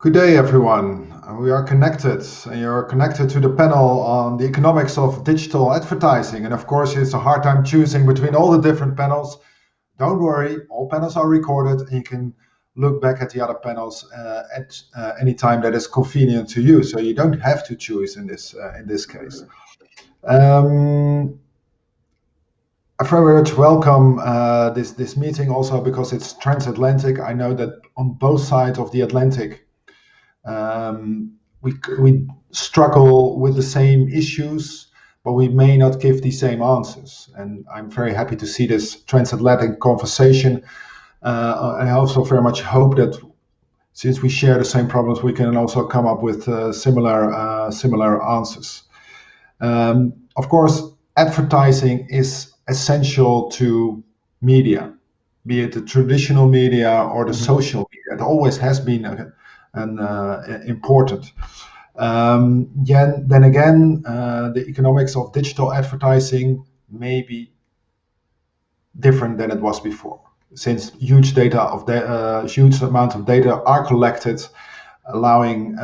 Good day, everyone. We are connected, and you're connected to the panel on the economics of digital advertising. And of course, it's a hard time choosing between all the different panels. Don't worry, all panels are recorded, and you can look back at the other panels at any time that is convenient to you. So you don't have to choose in this case. I very much welcome this meeting also because it's transatlantic. I know that on both sides of the Atlantic, we struggle with the same issues, but we may not give the same answers. And I'm very happy to see this transatlantic conversation. I also very much hope that since we share the same problems, we can also come up with similar answers. Of course, advertising is essential to media, be it the traditional media or the social media. It always has been important. Then again, the economics of digital advertising may be different than it was before, since huge amount of data are collected, allowing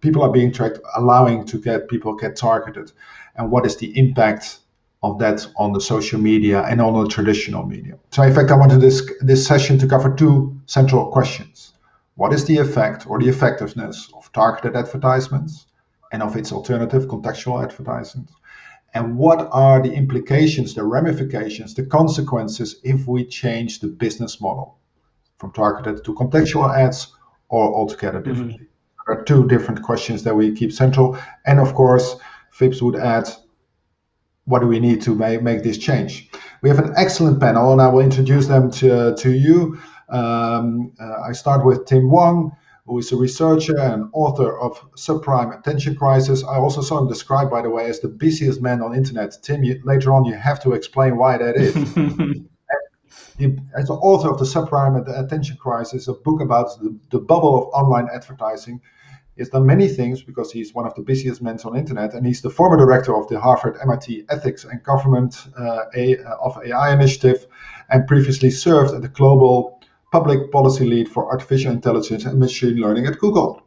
people are being tracked, allowing people get targeted, and what is the impact of that on the social media and on the traditional media. So in fact, I wanted this session to cover two central questions. What is the effect or the effectiveness of targeted advertisements and of its alternative, contextual advertisements? And what are the implications, the ramifications, the consequences if we change the business model from targeted to contextual ads or altogether differently? There are two different questions that we keep central. And of course, Vibs would add, what do we need to make this change? We have an excellent panel, and I will introduce them to you. I start with Tim Hwang, who is a researcher and author of Subprime Attention Crisis. I also saw him described, by the way, as the busiest man on internet. Tim, later on you have to explain why that is. As the author of the Subprime Attention Crisis, a book about the bubble of online advertising, he's done many things because he's one of the busiest men on internet, and he's the former director of the Harvard MIT Ethics and Government of AI Initiative, and previously served as the global public policy lead for artificial intelligence and machine learning at Google.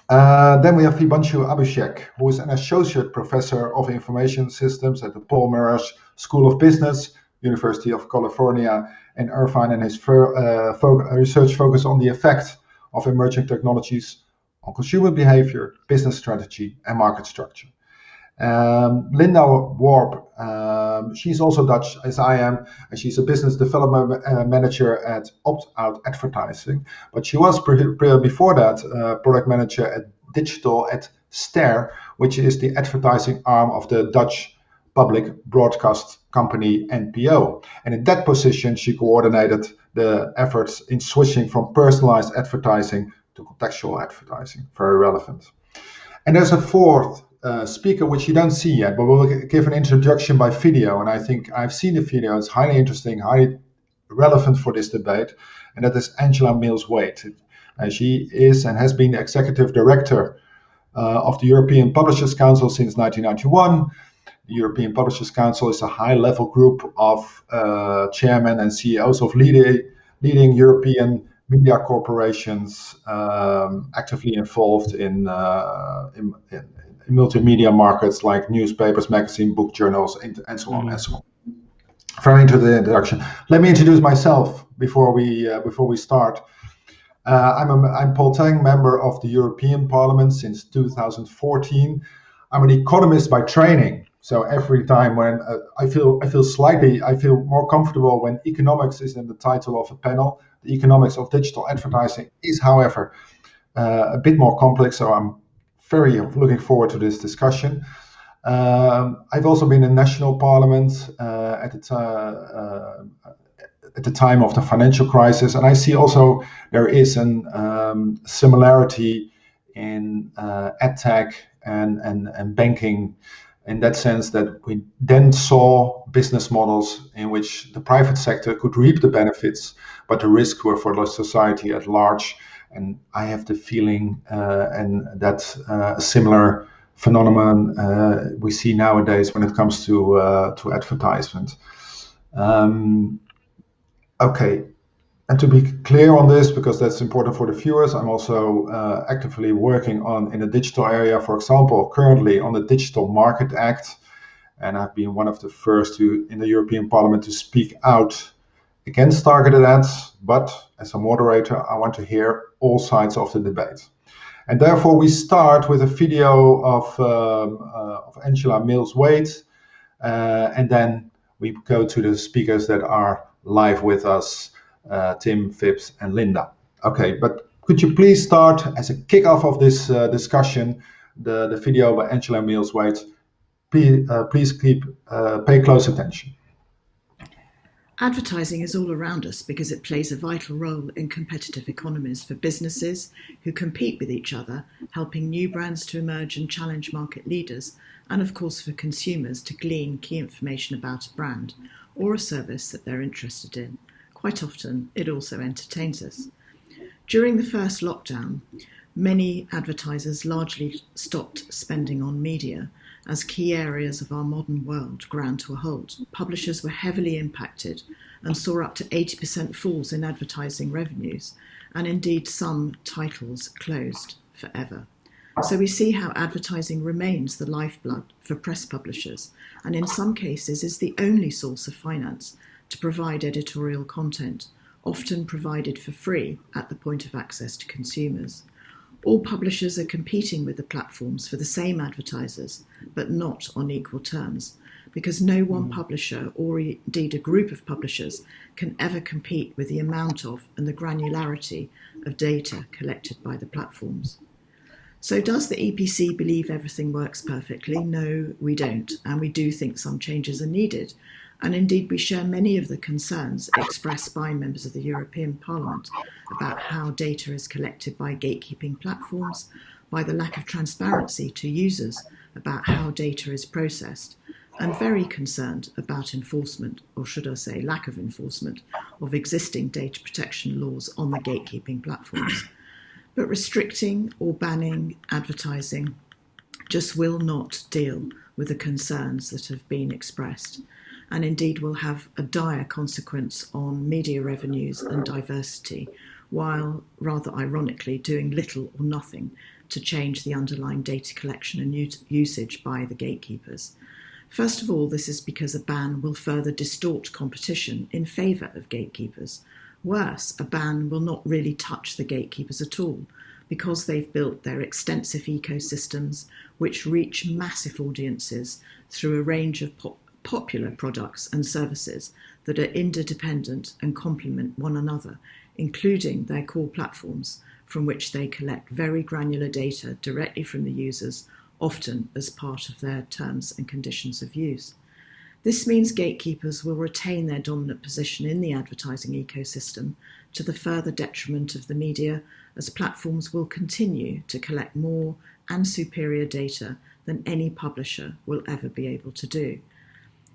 Then we have Vibhanshu Abhishek, who is an associate professor of information systems at the Paul Merage School of Business, University of California in Irvine, and his research focus on the effect of emerging technologies on consumer behavior, business strategy, and market structure. Linda Worp, she's also Dutch as I am, and she's a business development manager at Opt-out Advertising. But she was before that product manager at Digital at Ster, which is the advertising arm of the Dutch public broadcast company NPO. And in that position, she coordinated the efforts in switching from personalized advertising to contextual advertising. Very relevant. And there's a fourth speaker, which you don't see yet, but we'll give an introduction by video. And I think I've seen the video. It's highly interesting, highly relevant for this debate. And that is Angela Mills-Waite. She is and has been the executive director of the European Publishers Council since 1991. The European Publishers Council is a high-level group of chairmen and CEOs of leading European media corporations actively involved in multimedia markets like newspapers, magazine, book journals, and so on and so on. Very into the introduction. Let me introduce myself before we start. I'm Paul Tang, member of the European Parliament since 2014. I'm an economist by training, so every time when I feel more comfortable when economics is in the title of a panel. The economics of digital advertising is, however, a bit more complex, so I'm very looking forward to this discussion. I've also been in national parliament at the time of the financial crisis, and I see also there is an similarity in edtech and banking, in that sense that we then saw business models in which the private sector could reap the benefits, but the risks were for the society at large. And I have the feeling and that a similar phenomenon we see nowadays when it comes to advertisement. Okay, And to be clear on this, because that's important for the viewers, I'm also actively working on in the digital area, for example, currently on the Digital Market Act. And I've been one of the first in the European Parliament to speak out against targeted ads. But as a moderator, I want to hear all sides of the debate. And therefore, we start with a video of Angela Mills-Waite, and then we go to the speakers that are live with us, Tim, Phipps, and Linda. Okay, but could you please start as a kickoff of this discussion, the video by Angela Mills-Waite? Please pay close attention. Advertising is all around us because it plays a vital role in competitive economies for businesses who compete with each other, helping new brands to emerge and challenge market leaders, and of course for consumers to glean key information about a brand or a service that they're interested in. Quite often, it also entertains us. During the first lockdown, many advertisers largely stopped spending on media as key areas of our modern world ground to a halt. Publishers were heavily impacted and saw up to 80% falls in advertising revenues, and indeed some titles closed forever. So we see how advertising remains the lifeblood for press publishers, and in some cases is the only source of finance to provide editorial content, often provided for free at the point of access to consumers. All publishers are competing with the platforms for the same advertisers, but not on equal terms, because no one publisher, or indeed a group of publishers, can ever compete with the amount of and the granularity of data collected by the platforms. So does the EPC believe everything works perfectly? No, we don't, and we do think some changes are needed. And indeed, we share many of the concerns expressed by members of the European Parliament about how data is collected by gatekeeping platforms, by the lack of transparency to users about how data is processed, and very concerned about enforcement, or should I say lack of enforcement, of existing data protection laws on the gatekeeping platforms. But restricting or banning advertising just will not deal with the concerns that have been expressed, and indeed will have a dire consequence on media revenues and diversity, while rather ironically doing little or nothing to change the underlying data collection and usage by the gatekeepers. First of all, this is because a ban will further distort competition in favour of gatekeepers. Worse, a ban will not really touch the gatekeepers at all, because they've built their extensive ecosystems which reach massive audiences through a range of popular products and services that are interdependent and complement one another, including their core platforms from which they collect very granular data directly from the users, often as part of their terms and conditions of use. This means gatekeepers will retain their dominant position in the advertising ecosystem to the further detriment of the media, as platforms will continue to collect more and superior data than any publisher will ever be able to do.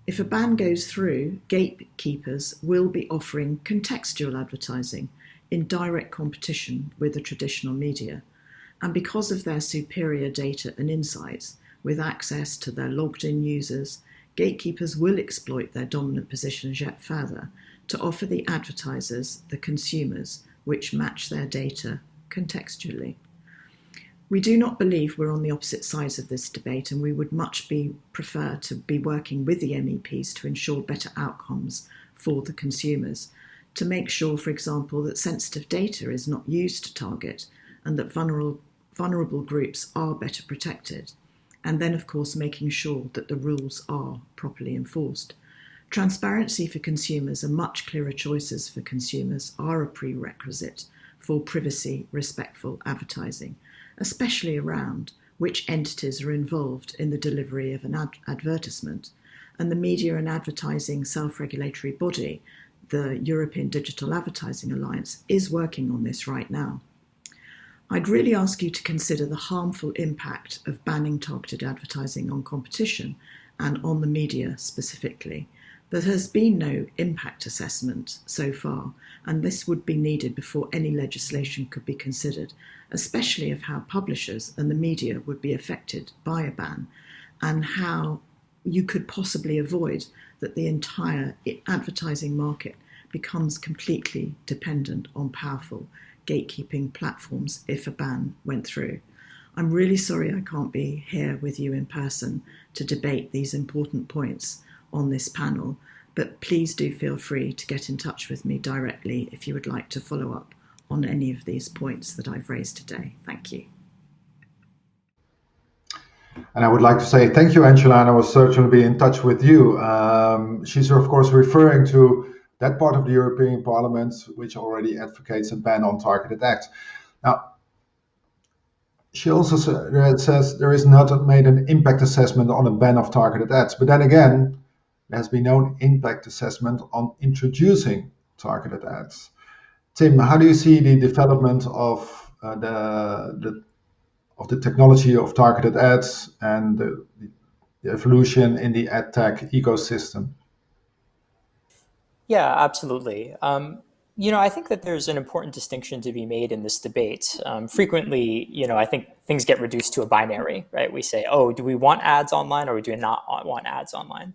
If a ban goes through, gatekeepers will be offering contextual advertising in direct competition with the traditional media. And because of their superior data and insights, with access to their logged-in users, gatekeepers will exploit their dominant positions yet further to offer the advertisers the consumers which match their data contextually. We do not believe we're on the opposite sides of this debate, and we would much prefer to be working with the MEPs to ensure better outcomes for the consumers, to make sure, for example, that sensitive data is not used to target and that vulnerable groups are better protected, and then, of course, making sure that the rules are properly enforced. Transparency for consumers and much clearer choices for consumers are a prerequisite for privacy-respectful advertising, especially around which entities are involved in the delivery of an advertisement. And the Media and Advertising Self-Regulatory Body, the European Digital Advertising Alliance, is working on this right now. I'd really ask you to consider the harmful impact of banning targeted advertising on competition and on the media specifically. There has been no impact assessment so far, and this would be needed before any legislation could be considered, especially of how publishers and the media would be affected by a ban, and how you could possibly avoid that the entire advertising market becomes completely dependent on powerful gatekeeping platforms if a ban went through. I'm really sorry I can't be here with you in person to debate these important points on this panel, but please do feel free to get in touch with me directly if you would like to follow up on any of these points that I've raised today. Thank you. And I would like to say thank you, Angela, and I will certainly be in touch with you. She's, of course, referring to that part of the European Parliament which already advocates a ban on targeted ads. Now, she also says there is not made an impact assessment on a ban of targeted ads. But then again, there has been no impact assessment on introducing targeted ads. Tim, how do you see the development of the technology of targeted ads and the evolution in the ad tech ecosystem? Yeah, absolutely. I think that there's an important distinction to be made in this debate. Frequently, I think things get reduced to a binary, right? We say, oh, do we want ads online or do we not want ads online?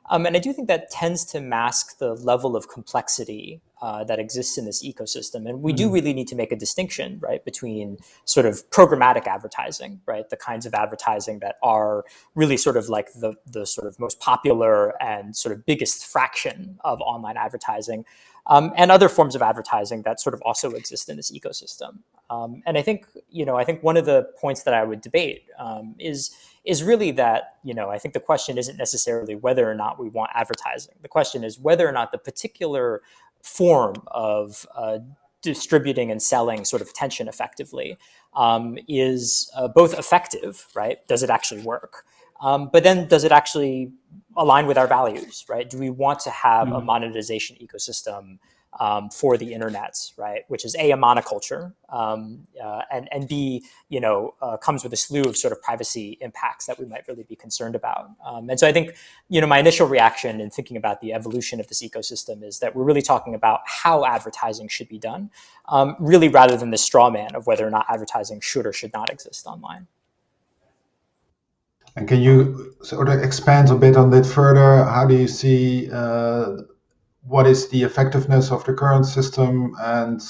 And I do think that tends to mask the level of complexity that exists in this ecosystem. And we do really need to make a distinction, right, between sort of programmatic advertising, right, the kinds of advertising that are really sort of like the sort of most popular and sort of biggest fraction of online advertising, and other forms of advertising that sort of also exist in this ecosystem. And I think one of the points that I would debate is really that, I think the question isn't necessarily whether or not we want advertising. The question is whether or not the particular form of distributing and selling sort of attention effectively is both effective, right? Does it actually work? But then does it actually align with our values, right? Do we want to have a monetization ecosystem for the internet, right? Which is a monoculture, and B, comes with a slew of sort of privacy impacts that we might really be concerned about. And so I think, my initial reaction in thinking about the evolution of this ecosystem is that we're really talking about how advertising should be done, really rather than the straw man of whether or not advertising should or should not exist online. And can you sort of expand a bit on that further? How do you see what is the effectiveness of the current system, and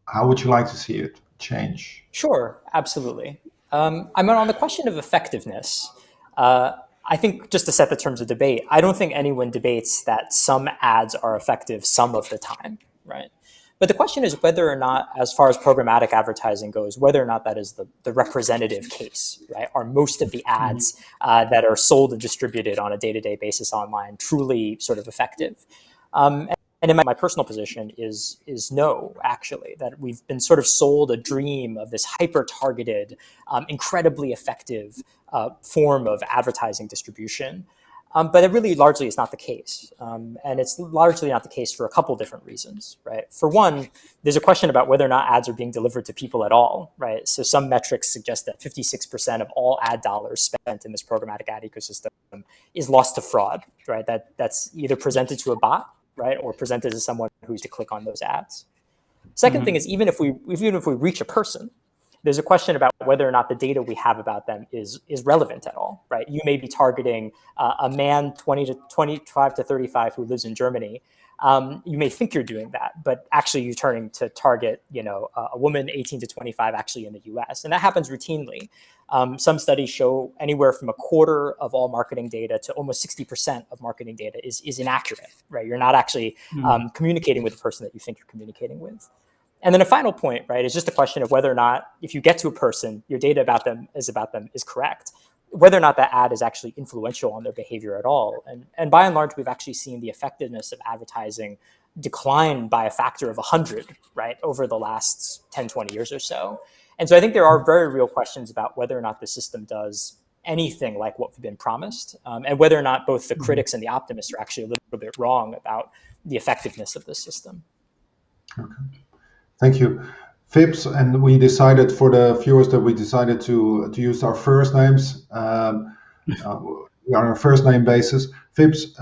how would you like to see it change? Sure, absolutely. On the question of effectiveness, I think just to set the terms of debate, I don't think anyone debates that some ads are effective some of the time, right? But the question is whether or not, as far as programmatic advertising goes, whether or not that is the representative case, right? Are most of the ads that are sold and distributed on a day-to-day basis online truly sort of effective? And in my personal position is no, actually, that we've been sort of sold a dream of this hyper-targeted, incredibly effective form of advertising distribution. But it really largely is not the case. And it's largely not the case for a couple different reasons, right? For one, there's a question about whether or not ads are being delivered to people at all, right? So some metrics suggest that 56% of all ad dollars spent in this programmatic ad ecosystem is lost to fraud, right? That's either presented to a bot, right, or presented to someone who's to click on those ads. Second thing is even if we reach a person, there's a question about whether or not the data we have about them is relevant at all, right? You may be targeting a man 25 to 35 who lives in Germany. You may think you're doing that, but actually you're turning to target, a woman 18 to 25 actually in the US. And that happens routinely. Some studies show anywhere from a quarter of all marketing data to almost 60% of marketing data is inaccurate, right? You're not actually communicating with the person that you think you're communicating with. And then a final point, right, is just a question of whether or not, if you get to a person, your data about them is correct, whether or not that ad is actually influential on their behavior at all. And by and large, we've actually seen the effectiveness of advertising decline by a factor of 100, right, over the last 10, 20 years or so. And so I think there are very real questions about whether or not the system does anything like what we've been promised, and whether or not both the critics and the optimists are actually a little bit wrong about the effectiveness of this system. Okay. Thank you. Vibs, and we decided for the viewers that we decided to use our first names. We are on a first name basis. Vibs,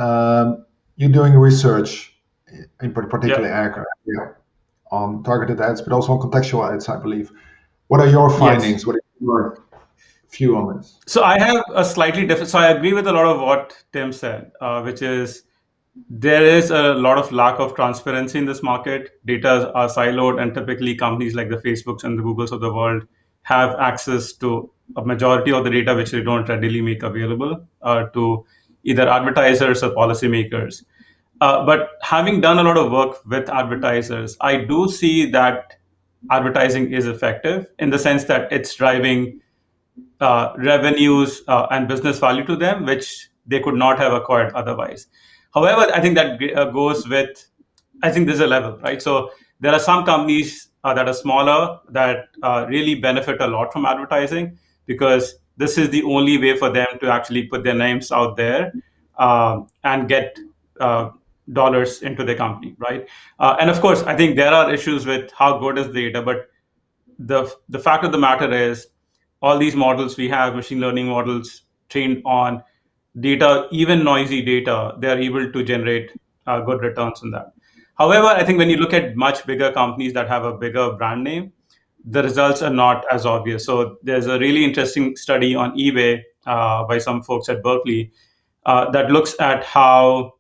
you're doing research in particular area on targeted ads, but also on contextual ads, I believe. What are your findings? Yes. What is your view on this? So I have a slightly different. So I agree with a lot of what Tim said, which is there is a lot of lack of transparency in this market. Data are siloed, and typically companies like the Facebooks and the Googles of the world have access to a majority of the data which they don't readily make available to either advertisers or policymakers. But having done a lot of work with advertisers, I do see that advertising is effective in the sense that it's driving revenues and business value to them, which they could not have acquired otherwise. However, I think that goes with, I think there's a level, right? So there are some companies that are smaller that really benefit a lot from advertising because this is the only way for them to actually put their names out there and get dollars into the company, right? And of course, I think there are issues with how good is the data, but the fact of the matter is all these models we have, machine learning models trained on data, even noisy data, they are able to generate good returns on that. However, I think when you look at much bigger companies that have a bigger brand name, the results are not as obvious. So there's a really interesting study on eBay by some folks at Berkeley that looks at how,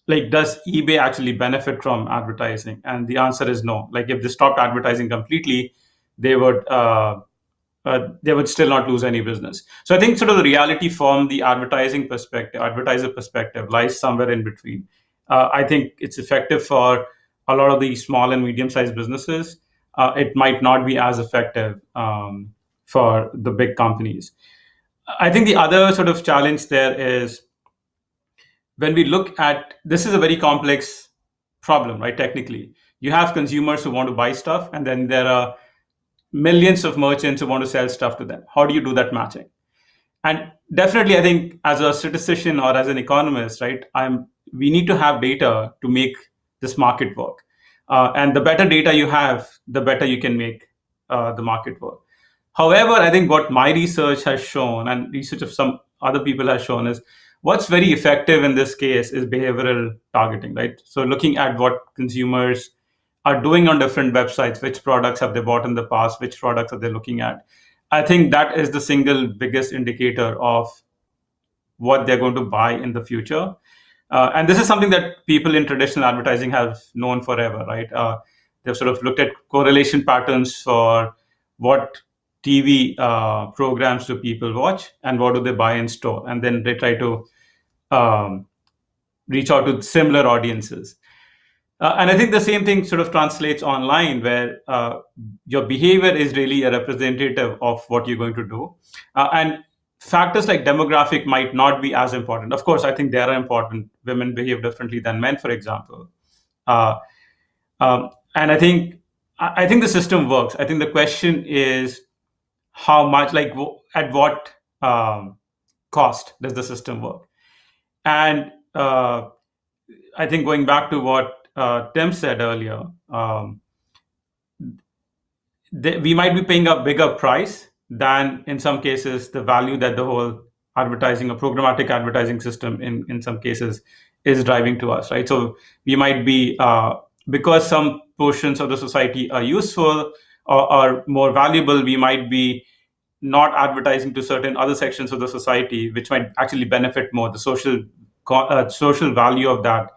like, does eBay actually benefit from advertising? And the answer is no. Like, if they stopped advertising completely, they would they would still not lose any business. So I think sort of the reality from the advertiser perspective lies somewhere in between. I think it's effective for a lot of the small and medium-sized businesses. It might not be as effective for the big companies. I think the other sort of challenge there is when we look at, this is a very complex problem, right? Technically, you have consumers who want to buy stuff, and then there are millions of merchants who want to sell stuff to them. How do you do that matching? And definitely, I think as a statistician or as an economist, right, we need to have data to make this market work. And the better data you have, the better you can make the market work. However, I think what my research has shown and research of some other people has shown is what's very effective in this case is behavioral targeting, right? So looking at what consumers are doing on different websites, which products have they bought in the past, which products are they looking at. I think that is the single biggest indicator of what they're going to buy in the future. And this is something that people in traditional advertising have known forever, right? They've sort of looked at correlation patterns for what TV programs do people watch and what do they buy in store. And then they try to reach out to similar audiences. And I think the same thing sort of translates online, where your behavior is really a representative of what you're going to do. And factors like demographic might not be as important. Of course, I think they are important. Women behave differently than men, for example. And I think the system works. I think the question is how much, like, at what cost does the system work? And I think going back to what Tim said earlier, we might be paying a bigger price than, in some cases, the value that the whole advertising or programmatic advertising system in some cases is driving to us, right? So we might be, because some portions of the society are useful or more valuable, we might be not advertising to certain other sections of the society, which might actually benefit more. The social value of that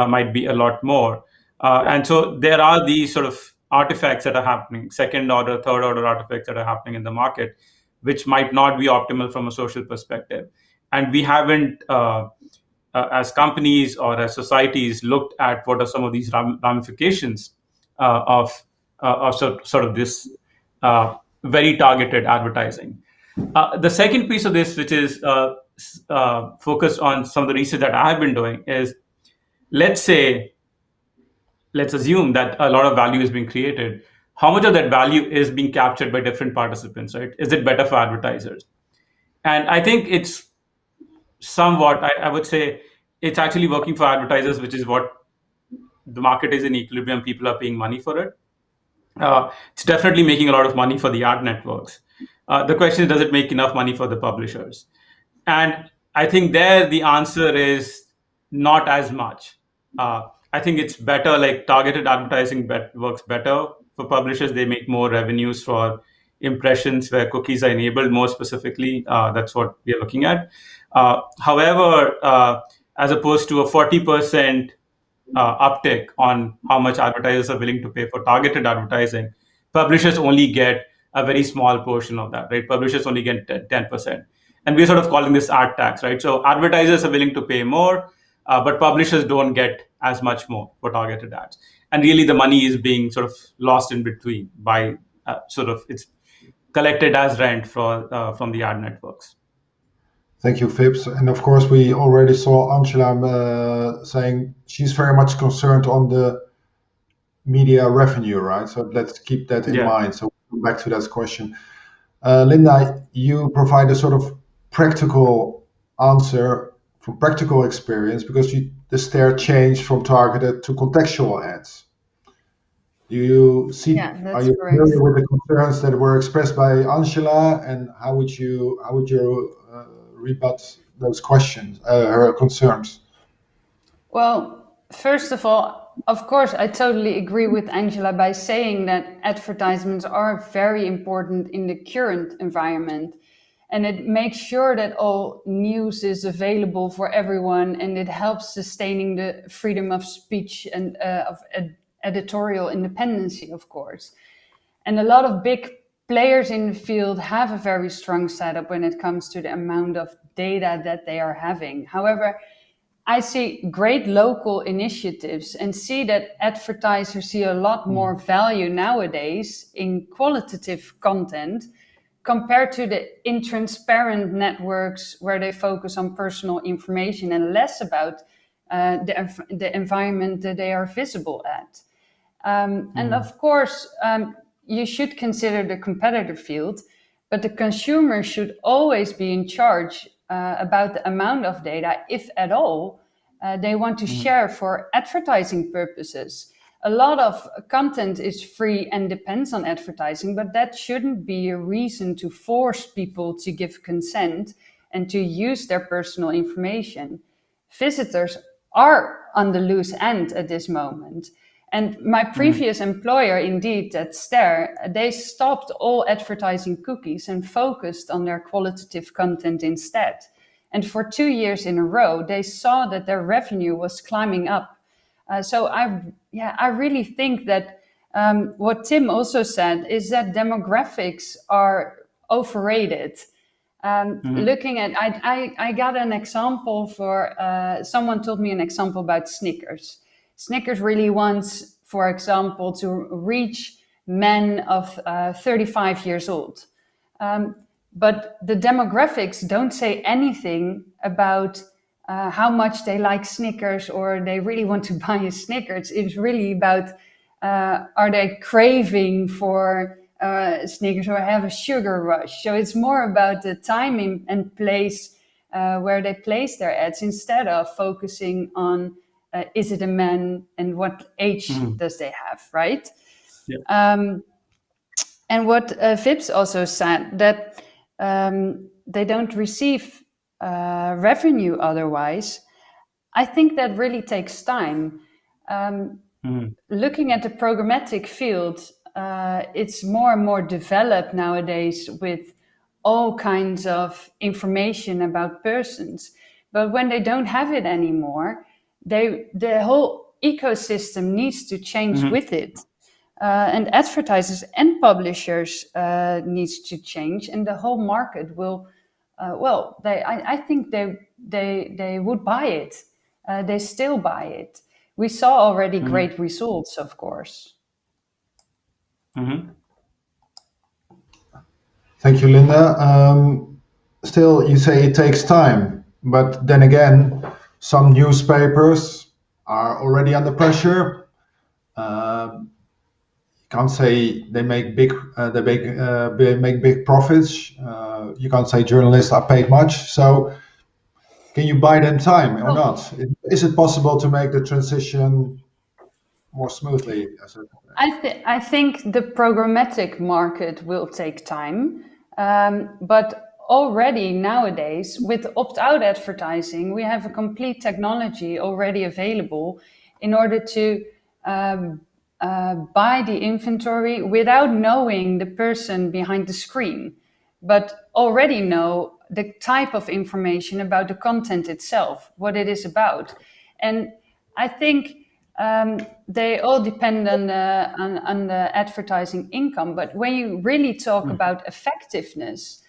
might be a lot more. And so there are these sort of artifacts that are happening, second order, third order artifacts that are happening in the market, which might not be optimal from a social perspective. And we haven't, as companies or as societies, looked at what are some of these ramifications of sort of this very targeted advertising. The second piece of this, which is focused on some of the research that I have been doing, is let's assume that a lot of value is being created. How much of that value is being captured by different participants, right? Is it better for advertisers? And I think it's somewhat, I would say it's actually working for advertisers, which is what the market is in equilibrium. People are paying money for it. It's definitely making a lot of money for the ad networks. The question is, does it make enough money for the publishers? And I think there the answer is not as much. I think it's better, like targeted advertising works better for publishers. They make more revenues for impressions where cookies are enabled more specifically. That's what we are looking at. However, as opposed to a 40% uptick on how much advertisers are willing to pay for targeted advertising, publishers only get a very small portion of that, right? Publishers only get 10%. And we're sort of calling this ad tax, right? So advertisers are willing to pay more, but publishers don't get as much more for targeted ads. And really the money is being sort of lost in between by it's collected as rent from the ad networks. Thank you, Phipps. And of course, we already saw Angela saying she's very much concerned on the media revenue, right? So let's keep that in mind. So we'll come back to that question. Linda, you provide a sort of practical answer from practical experience because the stare changed from targeted to contextual ads. Do you see? Yeah, that's are you correct. familiar with the concerns that were expressed by Angela, and how would you rebut those questions, her concerns? Well, first of all, of course, I totally agree with Angela by saying that advertisements are very important in the current environment. And it makes sure that all news is available for everyone, and it helps sustaining the freedom of speech and of editorial independency, of course. And a lot of big players in the field have a very strong setup when it comes to the amount of data that they are having. However, I see great local initiatives and see that advertisers see a lot more value nowadays in qualitative content compared to the intransparent networks where they focus on personal information and less about the environment that they are visible at. And of course, you should consider the competitor field, but the consumer should always be in charge about the amount of data, if at all, they want to share for advertising purposes. A lot of content is free and depends on advertising, but that shouldn't be a reason to force people to give consent and to use their personal information. Visitors are on the loose end at this moment. And my previous employer, indeed, at Ster, they stopped all advertising cookies and focused on their qualitative content instead. And for 2 years in a row, they saw that their revenue was climbing up. So I really think that what Tim also said is that demographics are overrated. Looking at, I got an example for, someone told me an example about Snickers. Snickers really wants, for example, to reach men of 35 years old. But the demographics don't say anything about how much they like Snickers or they really want to buy a Snickers. It's really about are they craving for Snickers or have a sugar rush. So it's more about the timing and place where they place their ads instead of focusing on is it a man and what age does they have, right? Yeah. And what Phipps also said, that they don't receive revenue otherwise. I think that really takes time. Looking at the programmatic field, it's more and more developed nowadays with all kinds of information about persons. But when they don't have it anymore, the whole ecosystem needs to change with it. And advertisers and publishers needs to change, and the whole market will. I think they would buy it. They still buy it. We saw already great results, of course. Thank you, Linda. Still, you say it takes time, but then again, some newspapers are already under pressure. You can't say they make big profits. You can't say journalists are paid much. So, can you buy them time or not? Is it possible to make the transition more smoothly? I think the programmatic market will take time, but already nowadays with opt-out advertising, we have a complete technology already available in order to buy the inventory without knowing the person behind the screen, but already know the type of information about the content itself, what it is about. And I think they all depend on the advertising income. But when you really talk about effectiveness,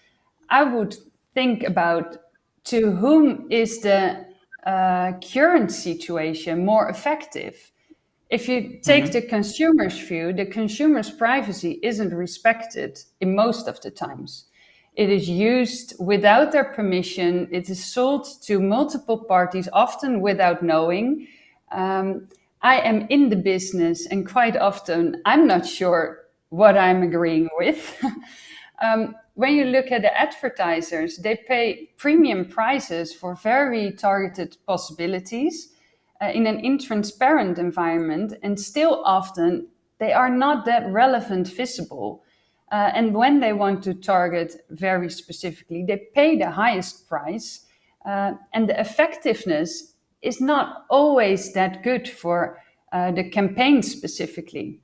I would think about to whom is the current situation more effective. If you take the consumer's view, the consumer's privacy isn't respected in most of the times. It is used without their permission. It is sold to multiple parties, often without knowing. I am in the business, and quite often I'm not sure what I'm agreeing with. When you look at the advertisers, they pay premium prices for very targeted possibilities in an intransparent environment, and still often they are not that relevant visible. And when they want to target very specifically, they pay the highest price, and the effectiveness is not always that good for the campaign specifically.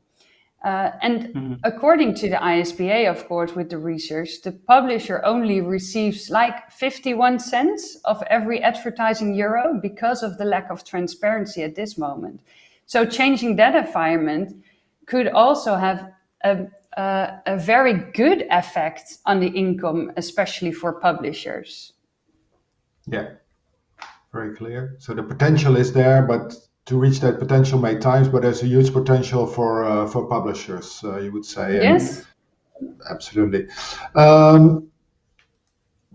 According to the ISBA, of course, with the research, the publisher only receives like 51 cents of every advertising euro because of the lack of transparency at this moment. So changing that environment could also have a very good effect on the income, especially for publishers. Yeah, very clear. So the potential is there, but to reach that potential may times, but there's a huge potential for publishers, you would say. Yes. Absolutely.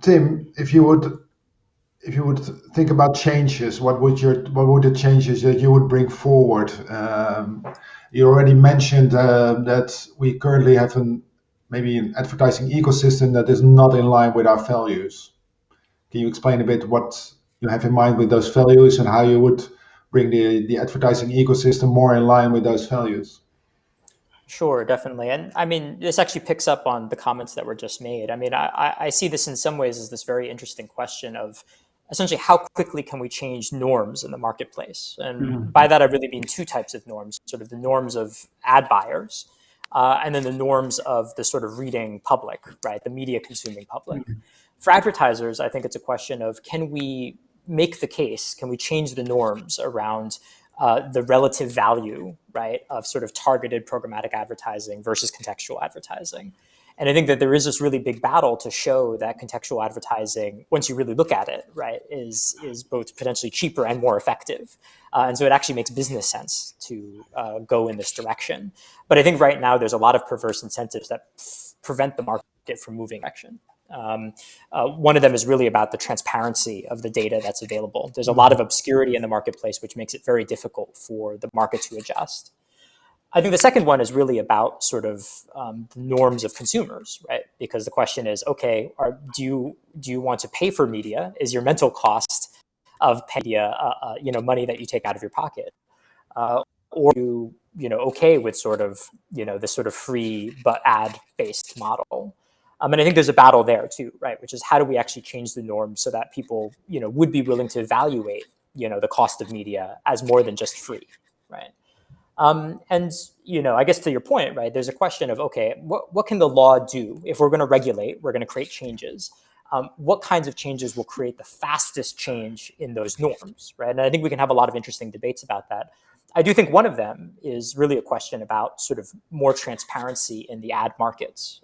Tim, if you would think about changes, what would the changes that you would bring forward? You already mentioned that we currently have maybe an advertising ecosystem that is not in line with our values. Can you explain a bit what you have in mind with those values and how you would bring the advertising ecosystem more in line with those values? Sure, definitely. And I mean, this actually picks up on the comments that were just made. I mean, I see this in some ways as this very interesting question of essentially how quickly can we change norms in the marketplace? And by that, I really mean two types of norms, sort of the norms of ad buyers, and then the norms of the sort of reading public, right? The media consuming public. For advertisers, I think it's a question of, can we make the case, can we change the norms around the relative value, right, of sort of targeted programmatic advertising versus contextual advertising? And I think that there is this really big battle to show that contextual advertising, once you really look at it, right, is both potentially cheaper and more effective. And so it actually makes business sense to go in this direction. But I think right now there's a lot of perverse incentives that prevent the market from moving action. One of them is really about the transparency of the data that's available. There's a lot of obscurity in the marketplace, which makes it very difficult for the market to adjust. I think the second one is really about sort of the norms of consumers, right? Because the question is, okay, do you want to pay for media? Is your mental cost of media, money that you take out of your pocket, or are you okay with sort of this sort of free but ad-based model? And I think there's a battle there too, right? Which is, how do we actually change the norms so that people would be willing to evaluate the cost of media as more than just free, right? And I guess to your point, right, there's a question of, okay, what can the law do? If we're going to regulate, we're going to create changes. What kinds of changes will create the fastest change in those norms, right? And I think we can have a lot of interesting debates about that. I do think one of them is really a question about sort of more transparency in the ad markets.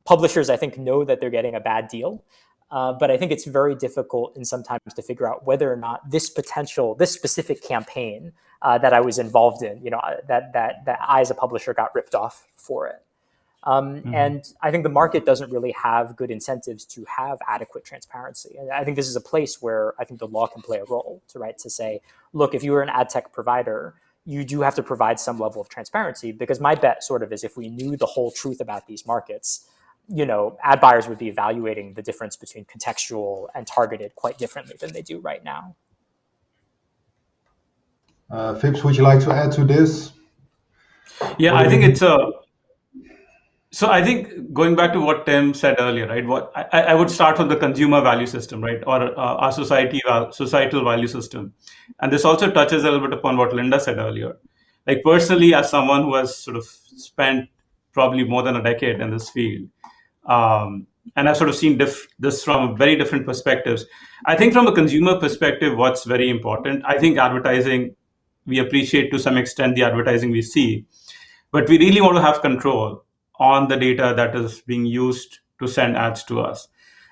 Publishers, I think, know that they're getting a bad deal. But I think it's very difficult in sometimes to figure out whether or not this specific campaign that I was involved in, that I as a publisher got ripped off for it. And I think the market doesn't really have good incentives to have adequate transparency. And I think this is a place where I think the law can play a role to say, look, if you were an ad tech provider, you do have to provide some level of transparency, because my bet sort of is, if we knew the whole truth about these markets, ad buyers would be evaluating the difference between contextual and targeted quite differently than they do right now. Phipps, would you like to add to this? Yeah, I think so I think going back to what Tim said earlier, right? What I would start from the consumer value system, right, or our societal value system, and this also touches a little bit upon what Linda said earlier. Like, personally, as someone who has sort of spent probably more than a decade in this field, and I've sort of seen this from very different perspectives. I think from a consumer perspective, what's very important, I think advertising, we appreciate to some extent the advertising we see, but we really want to have control on the data that is being used to send ads to us,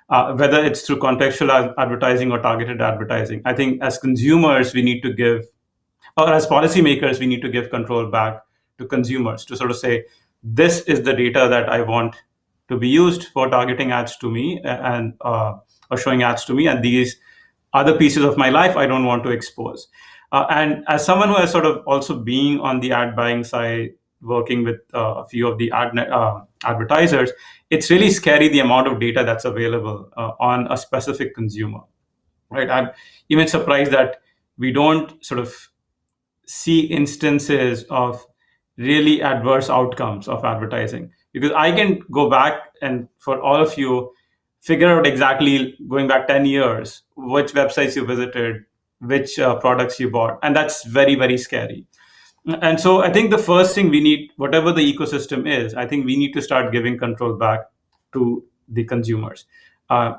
whether it's through contextual advertising or targeted advertising. I think as consumers, we need to give, or as policymakers, we need to give control back to consumers to sort of say, this is the data that I want to be used for targeting ads to me and or showing ads to me, and these other pieces of my life I don't want to expose. And as someone who has sort of also been on the ad buying side, working with a few of the advertisers, it's really scary the amount of data that's available on a specific consumer, right? I'm even surprised that we don't sort of see instances of really adverse outcomes of advertising, because I can go back and for all of you figure out exactly, going back 10 years, which websites you visited, which products you bought, and that's very, very scary. And so I think the first thing we need, whatever the ecosystem is, I think we need to start giving control back to the consumers. And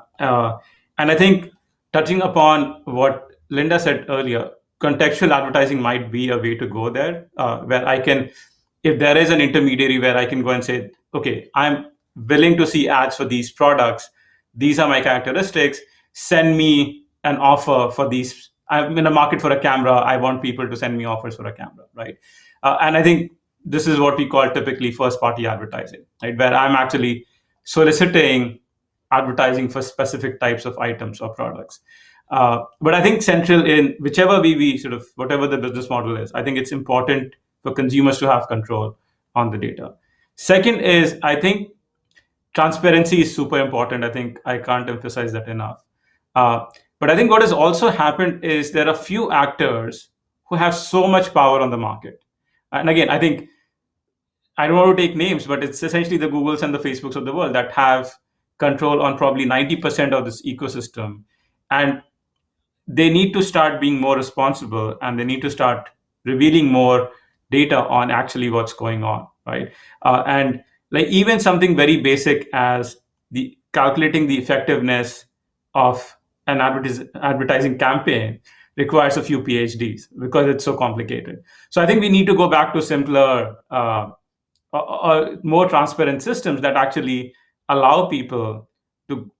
I think, touching upon what Linda said earlier, contextual advertising might be a way to go there, where I can, if there is an intermediary where I can go and say, okay, I'm willing to see ads for these products, these are my characteristics, send me an offer for these. I'm in a market for a camera, I want people to send me offers for a camera, right? And I think this is what we call typically first party advertising, right? Where I'm actually soliciting advertising for specific types of items or products. But I think central in whichever we sort of, whatever the business model is, I think it's important for consumers to have control on the data. Second is, I think transparency is super important. I think I can't emphasize that enough. But I think what has also happened is there are few actors who have so much power on the market. And again, I think, I don't want to take names, but it's essentially the Googles and the Facebooks of the world that have control on probably 90% of this ecosystem. And they need to start being more responsible, and they need to start revealing more data on actually what's going on, right? And like even something very basic as the calculating the effectiveness of an advertising campaign requires a few PhDs because it's so complicated. So I think we need to go back to simpler, more transparent systems that actually allow people to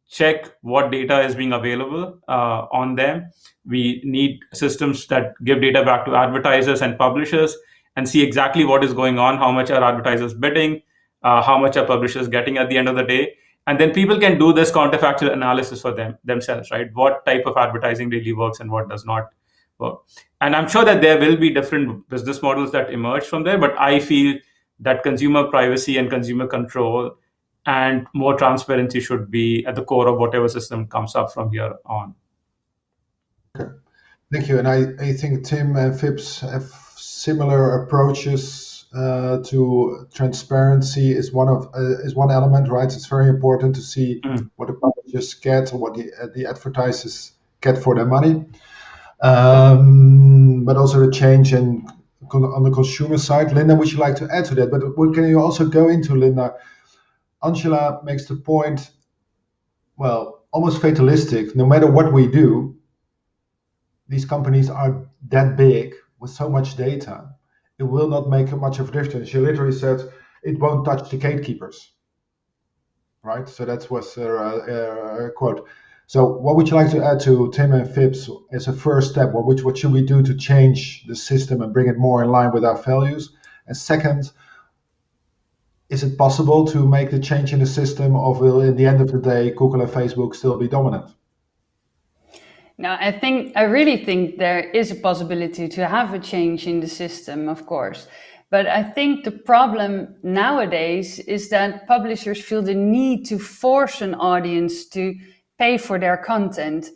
check what data is being available on them. We need systems that give data back to advertisers and publishers and see exactly what is going on, how much are advertisers bidding, how much are publishers getting at the end of the day. And then people can do this counterfactual analysis for themselves, right? What type of advertising really works and what does not work. And I'm sure that there will be different business models that emerge from there, but I feel that consumer privacy and consumer control and more transparency should be at the core of whatever system comes up from here on. Okay, thank you. And I think Tim and Phipps have similar approaches to transparency is one element, right? It's very important to see what the publishers get or what the advertisers get for their money, but also the change on the consumer side. Linda, would you like to add to that? But what can you also go into, Linda? Angela makes the point, well, almost fatalistic. No matter what we do, these companies are that big with so much data, it will not make much of a difference. She literally said it won't touch the gatekeepers, right? So that was a quote. So what would you like to add to Tim and Phipps as a first step? What should we do to change the system and bring it more in line with our values? And second, is it possible to make the change in the system, or will, in the end of the day, Google and Facebook still be dominant? No, I really think there is a possibility to have a change in the system, of course. But I think the problem nowadays is that publishers feel the need to force an audience to pay for their content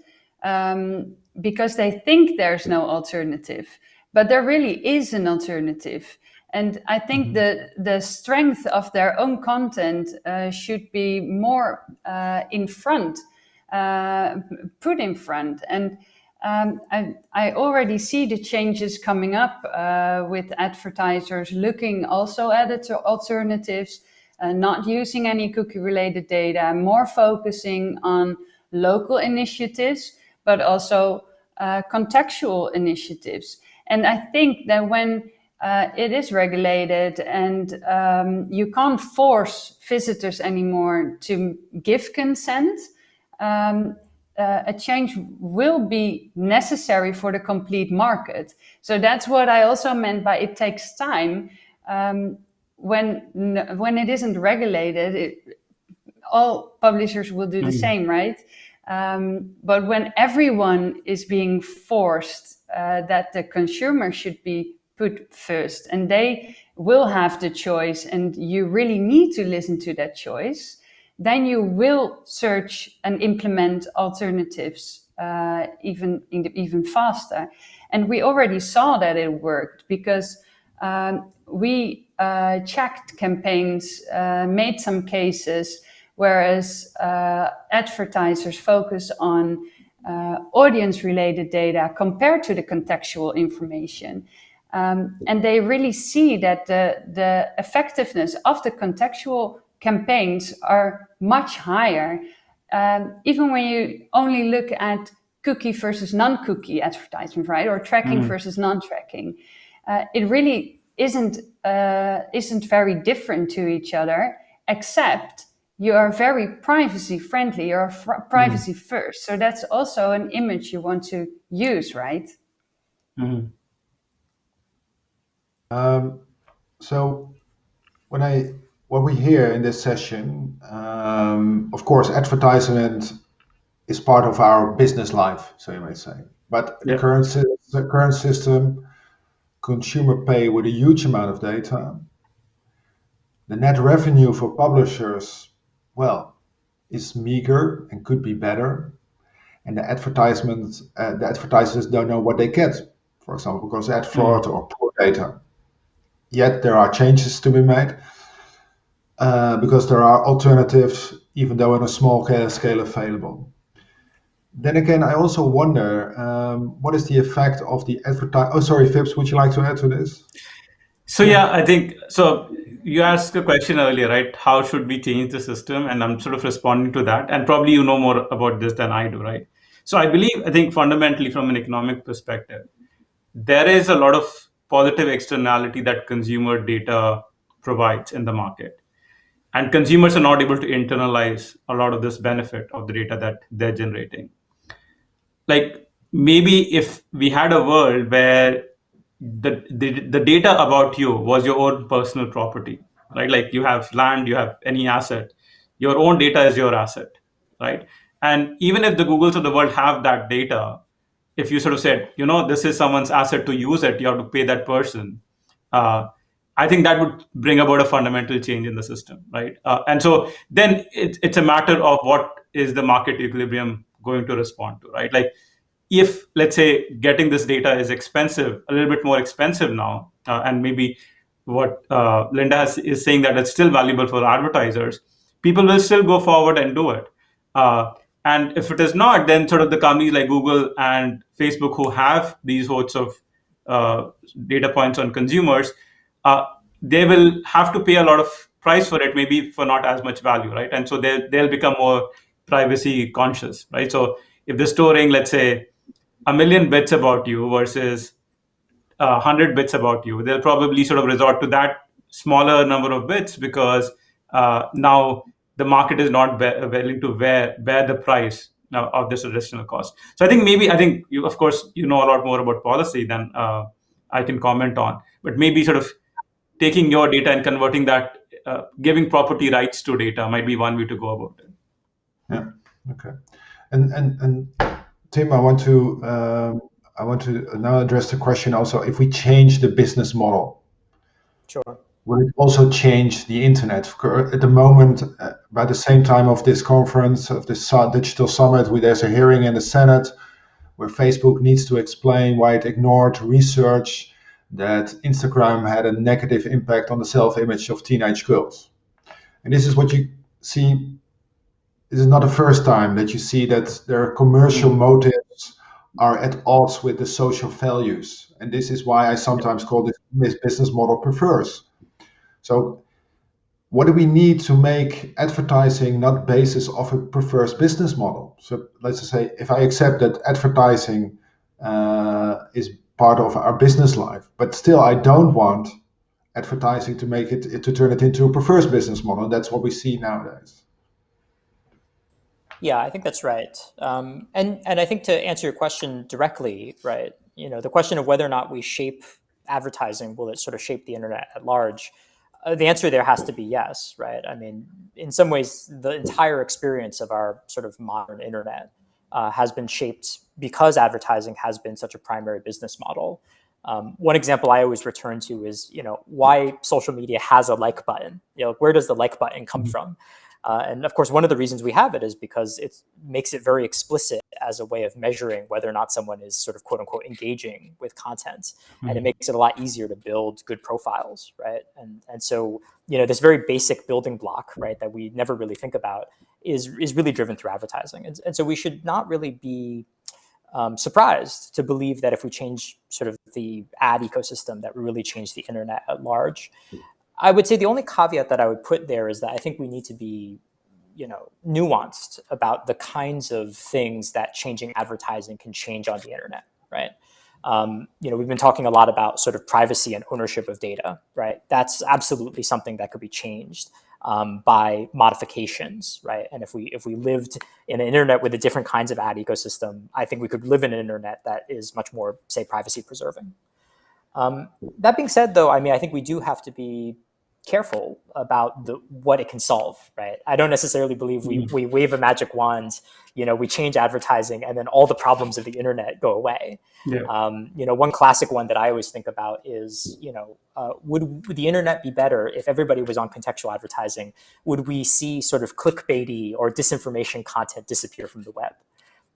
because they think there's no alternative. But there really is an alternative. And I think the strength of their own content should be more in front. Put in front. And I already see the changes coming up with advertisers looking also at alternatives. not using any cookie-related data, more focusing on local initiatives, but also contextual initiatives. And I think that when it is regulated and you can't force visitors anymore to give consent, a change will be necessary for the complete market. So that's what I also meant by it takes time. When it isn't regulated, all publishers will do the same, right? But when everyone is being forced that the consumer should be put first and they will have the choice and you really need to listen to that choice, then you will search and implement alternatives even faster. And we already saw that it worked because we checked campaigns, made some cases, whereas advertisers focus on audience-related data compared to the contextual information. And they really see that the effectiveness of the contextual campaigns are much higher. Even when you only look at cookie versus non-cookie advertisement, right? Or tracking versus non-tracking. It really isn't very different to each other, except you are very privacy friendly, you're privacy first. So that's also an image you want to use, right? So what we hear in this session, of course, advertisement is part of our business life, so you might say. But the current system, consumer pay with a huge amount of data. The net revenue for publishers, well, is meager and could be better. And the advertisers don't know what they get, for example, because ad fraud or poor data. Yet there are changes to be made because there are alternatives, even though on a small scale available. Then again, I also wonder what is the effect of the advertising. Oh, sorry, Phipps, would you like to add to this? So yeah, I think so. You asked a question earlier, right? How should we change the system? And I'm sort of responding to that. And probably you know more about this than I do, right? So I think fundamentally from an economic perspective, there is a lot of positive externality that consumer data provides in the market. And consumers are not able to internalize a lot of this benefit of the data that they're generating. Like maybe if we had a world where the data about you was your own personal property, right? Like you have land, you have any asset, your own data is your asset, right? And even if the Googles of the world have that data, if you sort of said, this is someone's asset to use it, you have to pay that person. I think that would bring about a fundamental change in the system, right? And so then it's a matter of what is the market equilibrium going to respond to, right? Like if, let's say, getting this data is expensive, a little bit more expensive now, and maybe what Linda is saying that it's still valuable for advertisers, people will still go forward and do it. And if it is not, then sort of the companies like Google and Facebook who have these sorts of data points on consumers, they will have to pay a lot of price for it, maybe for not as much value, right? And so they'll become more privacy conscious, right? So if they're storing, let's say, 1 million bits about you versus 100 bits about you, they'll probably sort of resort to that smaller number of bits because now the market is not willing to bear the price now of this additional cost. So I think you, of course, you know a lot more about policy than I can comment on, but maybe sort of taking your data and converting that, giving property rights to data might be one way to go about it. Yeah. Okay. And Tim, I want to now address the question also. If we change the business model, Sure. will it also change the internet? At the moment, by the same time of this conference, of this digital summit, there's a hearing in the Senate where Facebook needs to explain why it ignored research that Instagram had a negative impact on the self-image of teenage girls. And this is what you see. This is not the first time that you see that their commercial motives are at odds with the social values. And this is why I sometimes call this business model perverse. So what do we need to make advertising not basis of a preferred business model? So let's just say if I accept that advertising is part of our business life, but still I don't want advertising to make it to turn it into a preferred business model. That's what we see nowadays. Yeah, I think that's right. And I think to answer your question directly, right, the question of whether or not we shape advertising, will it sort of shape the internet at large? The answer there has to be yes, right? I mean, in some ways, the entire experience of our sort of modern internet has been shaped because advertising has been such a primary business model. One example I always return to is, why social media has a like button. Where does the like button come from? And of course, one of the reasons we have it is because it makes it very explicit as a way of measuring whether or not someone is sort of quote unquote engaging with content. And it makes it a lot easier to build good profiles, right? And so, this very basic building block, right, that we never really think about is really driven through advertising. And so we should not really be surprised to believe that if we change sort of the ad ecosystem, that we really change the internet at large. I would say the only caveat that I would put there is that I think we need to be, nuanced about the kinds of things that changing advertising can change on the internet, right? We've been talking a lot about sort of privacy and ownership of data, right? That's absolutely something that could be changed by modifications, right? And if we lived in an internet with a different kinds of ad ecosystem, I think we could live in an internet that is much more, say, privacy preserving. That being said, though, I mean, I think we do have to be careful about what it can solve, right? I don't necessarily believe we wave a magic wand, we change advertising, and then all the problems of the internet go away. Yeah. One classic one that I always think about is, would the internet be better if everybody was on contextual advertising? Would we see sort of clickbaity or disinformation content disappear from the web?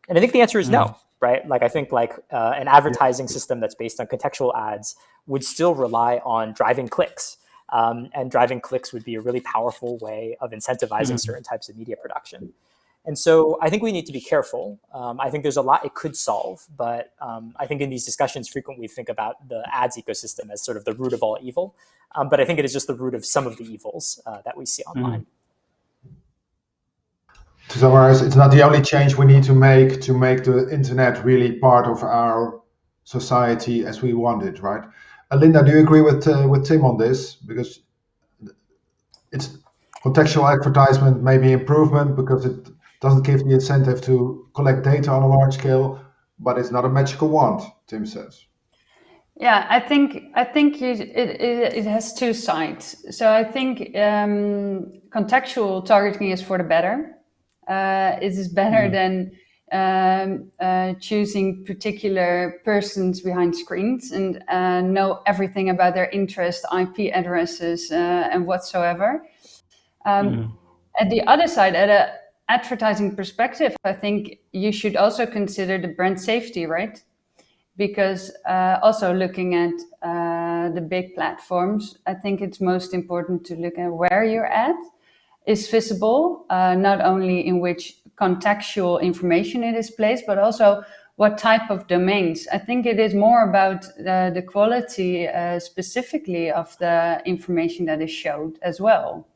And I think the answer is no, right? Like I think an advertising system that's based on contextual ads would still rely on driving clicks. And driving clicks would be a really powerful way of incentivizing certain types of media production. And so I think we need to be careful. I think there's a lot it could solve, but I think in these discussions frequently we think about the ads ecosystem as sort of the root of all evil. But I think it is just the root of some of the evils that we see online. To summarize, it's not the only change we need to make the internet really part of our society as we want it, right? Linda, do you agree with Tim on this? Because it's contextual advertisement may be improvement because it doesn't give the incentive to collect data on a large scale, but it's not a magical wand, Tim says. Yeah, I think it has two sides. So I think contextual targeting is for the better. It is better than choosing particular persons behind screens and know everything about their interest, IP addresses, and whatsoever. At the other side, at an advertising perspective, I think you should also consider the brand safety, right? Because also looking at the big platforms, I think it's most important to look at where you're at is visible, not only in which contextual information it is placed, but also what type of domains. I think it is more about the quality specifically of the information that is showed as well.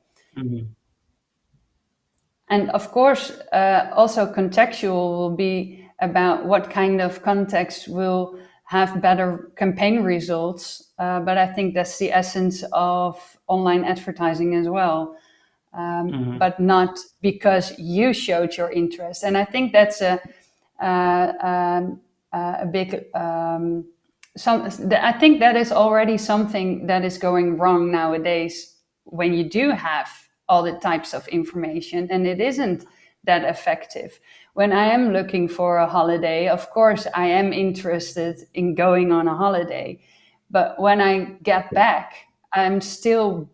And of course, also contextual will be about what kind of context will have better campaign results. But I think that's the essence of online advertising as well. But not because you showed your interest. And I think that's a big. I think that is already something that is going wrong nowadays when you do have all the types of information, and it isn't that effective. When I am looking for a holiday, of course, I am interested in going on a holiday. But when I get back, I'm still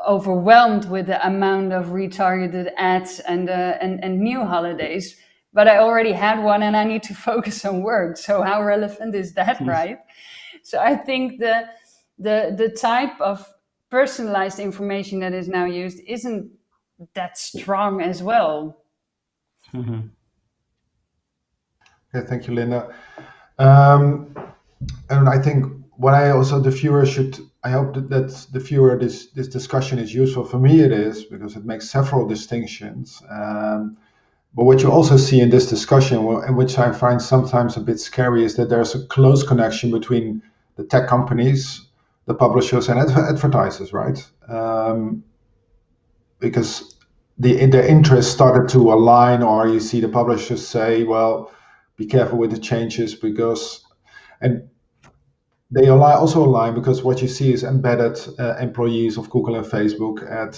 overwhelmed with the amount of retargeted ads and new holidays, but I already had one and I need to focus on work. So how relevant is that, right? So I think the type of personalized information that is now used isn't that strong as well. Yeah, thank you, Linda. And I think what the viewer should I hope that the viewer this discussion is useful. For me, it is, because it makes several distinctions. But what you also see in this discussion, and which I find sometimes a bit scary, is that there's a close connection between the tech companies, the publishers, and advertisers, right? Because the interests started to align, or you see the publishers say, well, be careful with the changes, because, and they also align because what you see is embedded employees of Google and Facebook at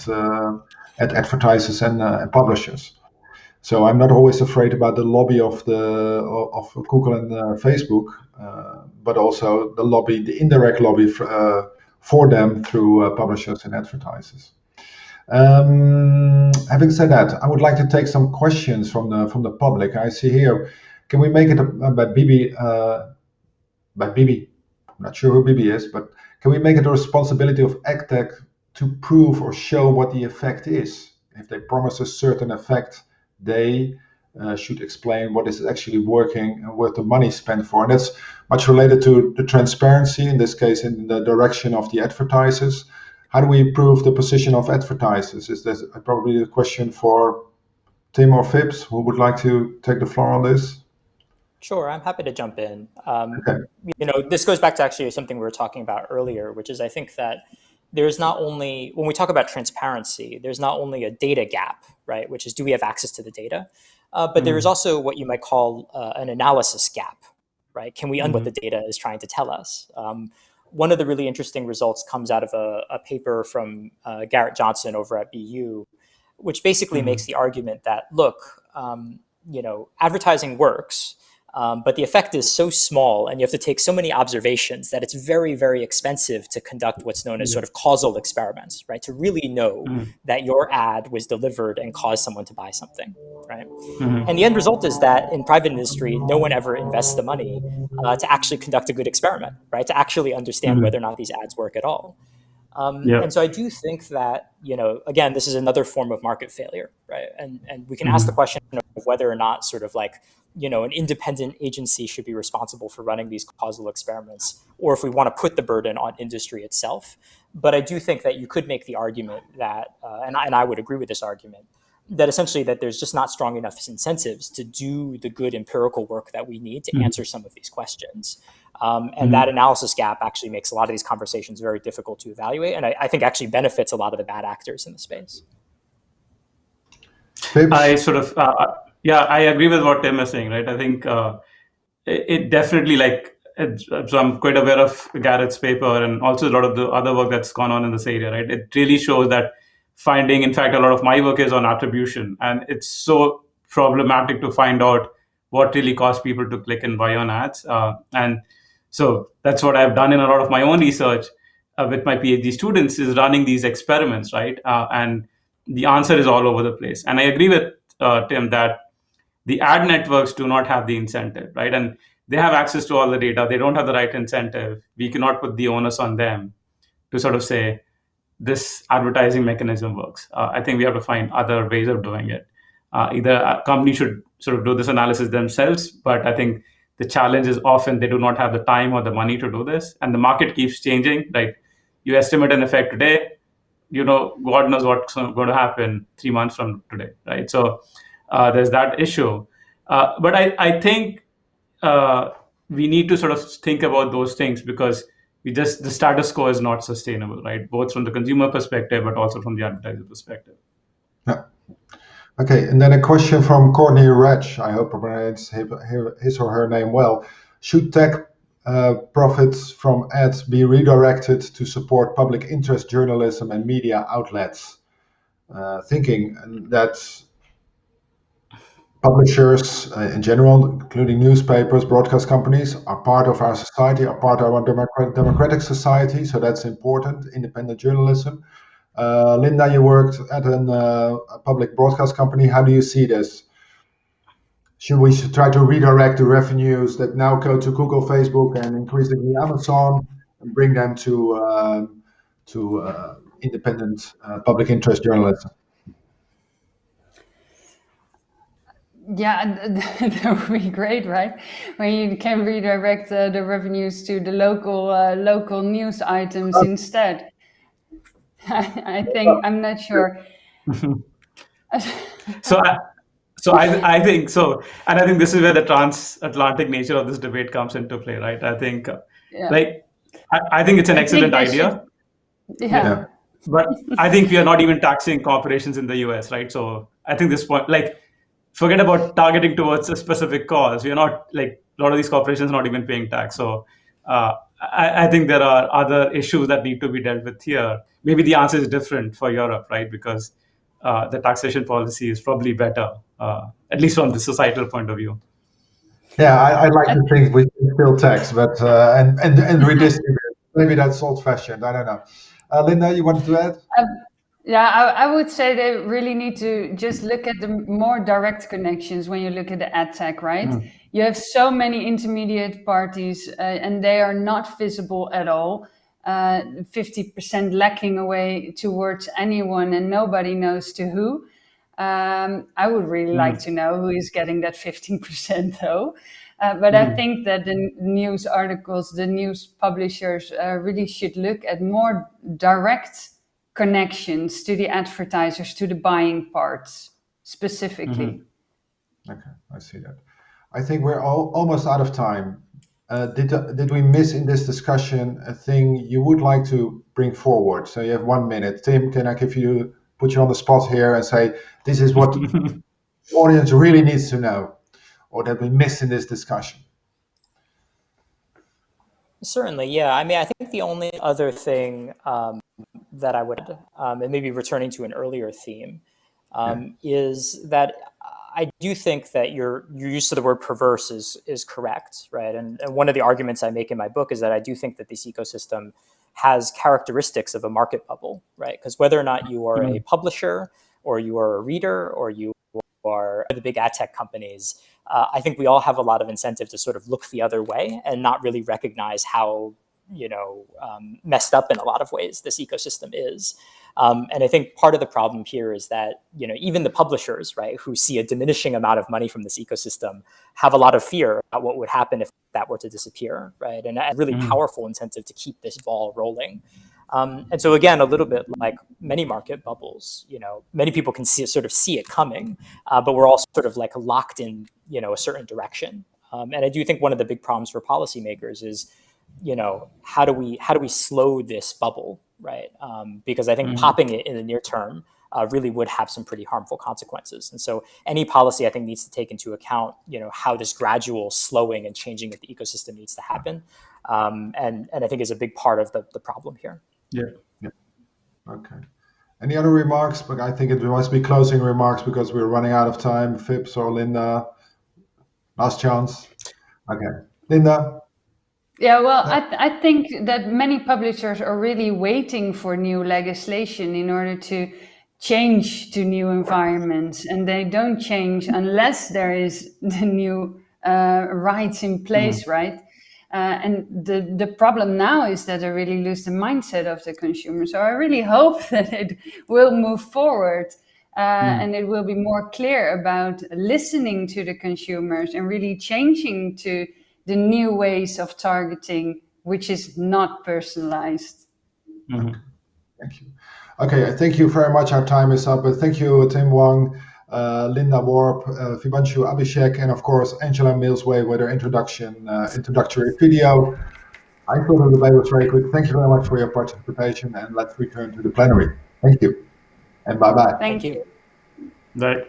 advertisers and publishers. So I'm not always afraid about the lobby of Google and Facebook, but also the indirect lobby for them through publishers and advertisers. Having said that, I would like to take some questions from the public. I see here. Can we make it by Bibi? By Bibi, I'm not sure who Bibi is, but can we make it a responsibility of AgTech to prove or show what the effect is? If they promise a certain effect, they should explain what is actually working and what the money spent for. And that's much related to the transparency, in this case, in the direction of the advertisers. How do we improve the position of advertisers? Is this probably a question for Tim or Phipps? Who would like to take the floor on this? Sure, I'm happy to jump in. Okay. This goes back to actually something we were talking about earlier, which is I think that there's not only, when we talk about transparency, there's not only a data gap, right, which is do we have access to the data, but there is also what you might call an analysis gap, right? Can we understand what the data is trying to tell us? One of the really interesting results comes out of a paper from Garrett Johnson over at BU, which basically makes the argument that, look, advertising works, but the effect is so small and you have to take so many observations that it's very, very expensive to conduct what's known as sort of causal experiments, right? To really know that your ad was delivered and caused someone to buy something, right? And the end result is that in private industry, no one ever invests the money to actually conduct a good experiment, right? To actually understand whether or not these ads work at all. And so I do think that, again, this is another form of market failure, right? And we can ask the question of whether or not sort of like, an independent agency should be responsible for running these causal experiments, or if we want to put the burden on industry itself. But I do think that you could make the argument that, and I would agree with this argument, that essentially that there's just not strong enough incentives to do the good empirical work that we need to answer some of these questions. And that analysis gap actually makes a lot of these conversations very difficult to evaluate, and I think actually benefits a lot of the bad actors in the space. I sort of, I agree with what Tim is saying, right? I think it definitely so I'm quite aware of Garrett's paper and also a lot of the other work that's gone on in this area, right? It really shows that finding, in fact, a lot of my work is on attribution, and it's so problematic to find out what really caused people to click and buy on ads. And so that's what I've done in a lot of my own research with my PhD students, is running these experiments, right? And the answer is all over the place. And I agree with Tim that the ad networks do not have the incentive, right? And they have access to all the data. They don't have the right incentive. We cannot put the onus on them to sort of say, this advertising mechanism works. I think we have to find other ways of doing it. Either a company should sort of do this analysis themselves, but I think the challenge is often they do not have the time or the money to do this. And the market keeps changing. Like, you estimate an effect today, God knows what's going to happen 3 months from today, right? So there's that issue. But I think we need to sort of think about those things, because the status quo is not sustainable, right? Both from the consumer perspective, but also from the advertiser perspective. Yeah. Okay, and then a question from Courtney Retch. I hope I pronounced his or her name well. Should tech profits from ads be redirected to support public interest journalism and media outlets? Thinking that publishers in general, including newspapers, broadcast companies, are part of our society, are part of our democratic society, so that's important, independent journalism. Linda, you worked at a public broadcast company. How do you see this? Should we try to redirect the revenues that now go to Google, Facebook, and increasingly Amazon, and bring them to independent public interest journalism? Yeah, that would be great, right? When you can redirect the revenues to the local news items instead. I think, I'm not sure. So I think so, and I think this is where the transatlantic nature of this debate comes into play, right? I think, Yeah, like, I think it's an I think excellent they should. idea, Yeah, but I think we are not even taxing corporations in the US, right? So I think this point, like, forget about targeting towards a specific cause. We're not, like, a lot of these corporations are not even paying tax. So I think there are other issues that need to be dealt with here. Maybe the answer is different for Europe, right? Because the taxation policy is probably better, at least from the societal point of view. Yeah, I like to think we can still tax, but and redistribute. Maybe that's old-fashioned. I don't know. Linda, you wanted to add? yeah. I would say they really need to just look at the more direct connections when you look at the ad tech, right? You have so many intermediate parties, and they are not visible at all. 50% lacking away towards anyone, and nobody knows to who. I would really like to know who is getting that 15% though. But I think that the news articles, the news publishers really should look at more direct connections to the advertisers, to the buying parts specifically. Okay, I see that. I think we're almost out of time. Did we miss in this discussion a thing you would like to bring forward? So you have 1 minute. Tim, can I put you on the spot here and say, this is what the audience really needs to know, or that we missed in this discussion? Certainly, yeah. I mean, I think the only other thing that I would, and maybe returning to an earlier theme, is that I do think that your use of the word perverse is correct, right? And one of the arguments I make in my book is that I do think that this ecosystem has characteristics of a market bubble, right? Because whether or not you are a publisher or you are a reader or you are the big ad tech companies, I think we all have a lot of incentive to sort of look the other way and not really recognize how messed up in a lot of ways this ecosystem is. And I think part of the problem here is that, even the publishers, right, who see a diminishing amount of money from this ecosystem have a lot of fear about what would happen if that were to disappear, right? And a really powerful incentive to keep this ball rolling. And so again, a little bit like many market bubbles, many people can sort of see it coming, but we're all sort of like locked in, a certain direction. And I do think one of the big problems for policymakers is, how do we slow this bubble, right? Because I think popping it in the near term really would have some pretty harmful consequences. And so any policy, I think, needs to take into account, how this gradual slowing and changing of the ecosystem needs to happen. And I think is a big part of the problem here. Yeah. Okay. Any other remarks? But I think it must be closing remarks because we're running out of time. Phipps or Linda, last chance. Okay, Linda. Yeah, well, I think that many publishers are really waiting for new legislation in order to change to new environments, and they don't change unless there is the new rights in place, right? And the problem now is that they really lose the mindset of the consumer. So I really hope that it will move forward and it will be more clear about listening to the consumers and really changing to the new ways of targeting, which is not personalized. Thank you. Okay, thank you very much. Our time is up. But thank you, Tim, Hwang, Linda, Worp, Vibhanshu, Abhishek, and of course Angela Millsway with her introductory video. I thought the debate was very good. Thank you very much for your participation, and let's return to the plenary. Thank you, and bye-bye. Thank you. Bye.